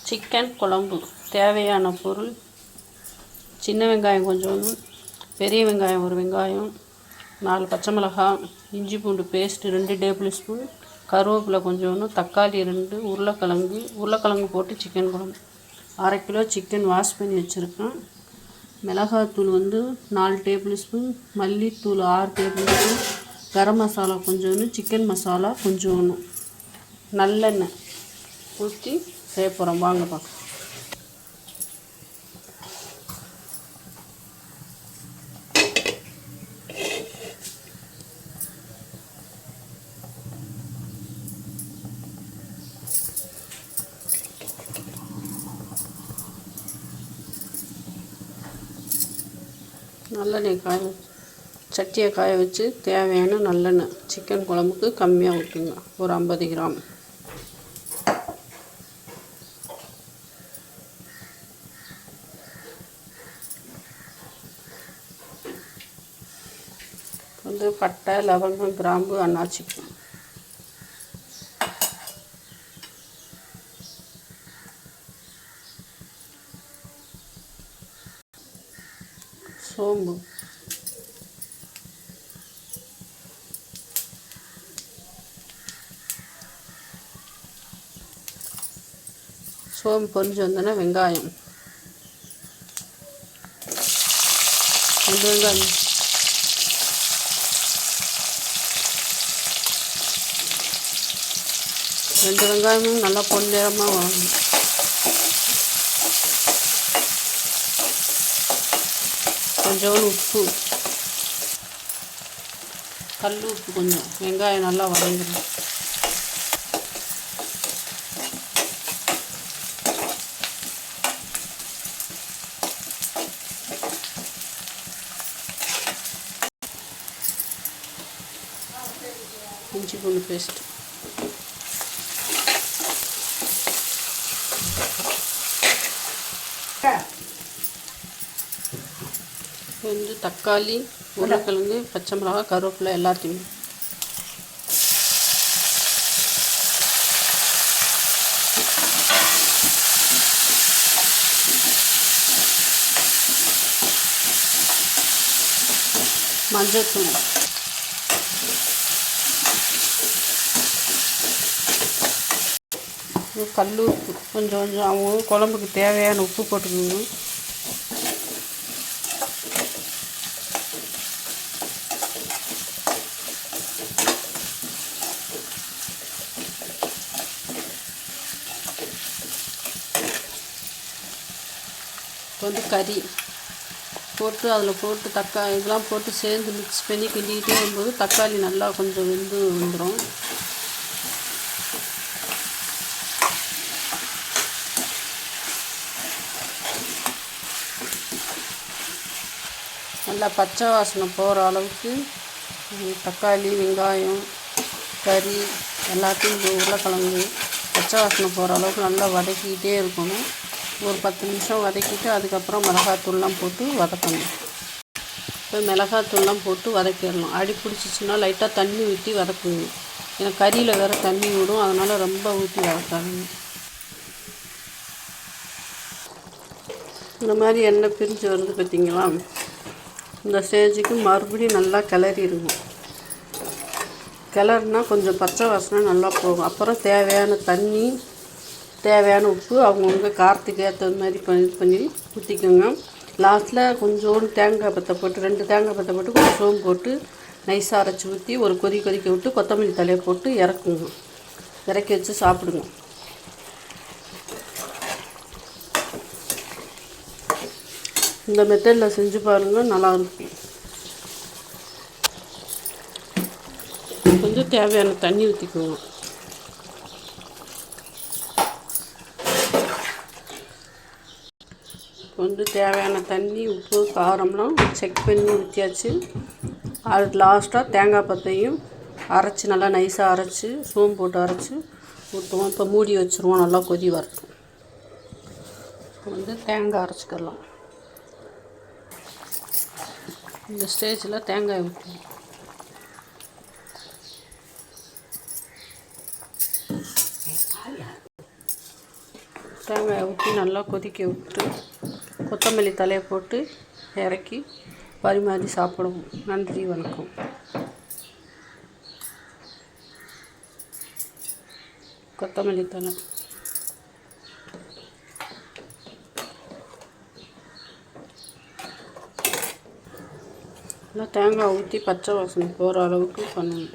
Chicken குழம்பு தேவையான பொருள்: சின்ன வெங்காயம் கொஞ்சோண்டு, பெரிய வெங்காயம் ஒரு வெங்காயம், 4 பச்சை மிளகாய், இஞ்சி பூண்டு பேஸ்ட்டு 2 டேபிள் ஸ்பூன், கருவேப்பிலை கொஞ்சோண்டு, தக்காளி 2, உருளைக்கிழங்கு போட்டு சிக்கன் குழம்பு. 1/2 கிலோ சிக்கன் வாஷ் பண்ணி வச்சுருக்கேன். மிளகாத்தூள் 4 டேபிள் ஸ்பூன், மல்லித்தூள் 6 டேபிள் ஸ்பூன், கரம் மசாலா கொஞ்சோண்டு, சிக்கன் மசாலா கொஞ்சோண்டு, நல்லெண்ணெய் ஊற்றி செய்ய போகிறோம். வாங்க பார்க்கலாம். நல்லெண்ணெய் சட்டியை காய வச்சு தேவையான நல்லெண்ணெய் சிக்கன் குழம்புக்கு கம்மியாக ஊற்றுங்க. ஒரு 50 கிராம். பட்டை, லவங்கம், கிராம்பு, அன்னாச்சி பூ, சோம்பு, பொரிஞ்சு வந்தோன்னா வெங்காயம், 2 வெங்காயம், வெங்காயமும் நல்லா பொன்னிறமாக வாங்கணும். கொஞ்சோண்டு உப்பு, கல் உப்பு கொஞ்சம். வெங்காயம் நல்லா வதங்கிடும். இஞ்சி பூண்டு பேஸ்ட், தக்காளி, உருளைக்கிழங்கு, பச்சை மிளகாய், கருவேப்பிலை எல்லாத்தையும் மஞ்சள்தூள், கல் உப்பு கொஞ்சம் அவங்க குழம்புக்கு தேவையான உப்பு போட்டுக்கணும். கறி போட்டு அதில் போட்டு தக்காளி இதெல்லாம் போட்டு சேர்ந்து மிக்ஸ் பண்ணி கிண்டிக்கிட்டே வரும்போது தக்காளி நல்லா கொஞ்சம் வெந்து வந்துடும். நல்லா பச்சை வாசனை போகிற அளவுக்கு தக்காளி, வெங்காயம், கறி எல்லாத்தையும் உருளைக்கிழங்கு பச்சை வாசனை போகிற அளவுக்கு நல்லா வதக்கிக்கிட்டே இருக்கணும். ஒரு 10 நிமிஷம் வதக்கிட்டு அதுக்கப்புறம் மிளகாத்தூள்லாம் போட்டு வதக்கணும். இப்போ மிளகாத்தூள்லாம் போட்டு வதக்கிடலாம். அடி பிடிச்சிச்சின்னா லைட்டாக தண்ணி ஊற்றி வதக்கணும். ஏன்னா கறியில் வேறு தண்ணி விடும், அதனால் ரொம்ப ஊற்றி வதக்காதுங்க. இந்த மாதிரி எண்ணெய் பிரிஞ்சு வருது பார்த்திங்களா? இந்த ஸ்டேஜுக்கு மறுபடியும் நல்லா கிளறிடுங்க. கிளறுனா கொஞ்சம் பச்சை வாசனை நல்லா போகும். அப்புறம் தேவையான தண்ணி, தேவையான உப்பு அவங்கவுங்க காரத்துக்கு ஏற்ற மாதிரி பண்ணி ஊற்றிக்கோங்க. லாஸ்ட்டில் கொஞ்சோண்டு தேங்காய் பத்தை போட்டு 2 தேங்காய் பத்தை போட்டு கொஞ்சம் சோம்பு போட்டு நைஸாக அரைச்சி ஊற்றி ஒரு கொதிக்க விட்டு கொத்தமல்லி தலையை போட்டு இறக்குங்க. இறக்கி வச்சு சாப்பிடுங்க. இந்த மெத்தடில் செஞ்சு பாருங்கள், நல்லாயிருக்கும். கொஞ்சம் தேவையான தண்ணி ஊற்றிக்குவோங்க. தேவையான தண்ணி, உப்பு, காரம்லாம் செக் பண்ணி ஊற்றியாச்சு. அது லாஸ்ட்டாக தேங்காய் பத்தையும் அரைச்சி நல்லா நைஸாக அரைச்சி சோம்பு போட்டு அரைச்சி ஊற்றுவோம். இப்போ மூடி வச்சுருவோம், நல்லா கொதி வரட்டும். தேங்காய் அரைச்சிக்கலாம். இந்த ஸ்டேஜில் தேங்காய் ஊற்றுவோம். தேங்காயை ஊற்றி நல்லா கொதிக்க விட்டு கொத்தமல்லி தலையை போட்டு இறக்கி பரிமாறி சாப்பிடுவோம். நன்றி, வணக்கம். கொத்தமல்லி தழை நல்லா தேங்காய் ஊற்றி பச்சை வாசனை போகிற அளவுக்கு பண்ணணும்.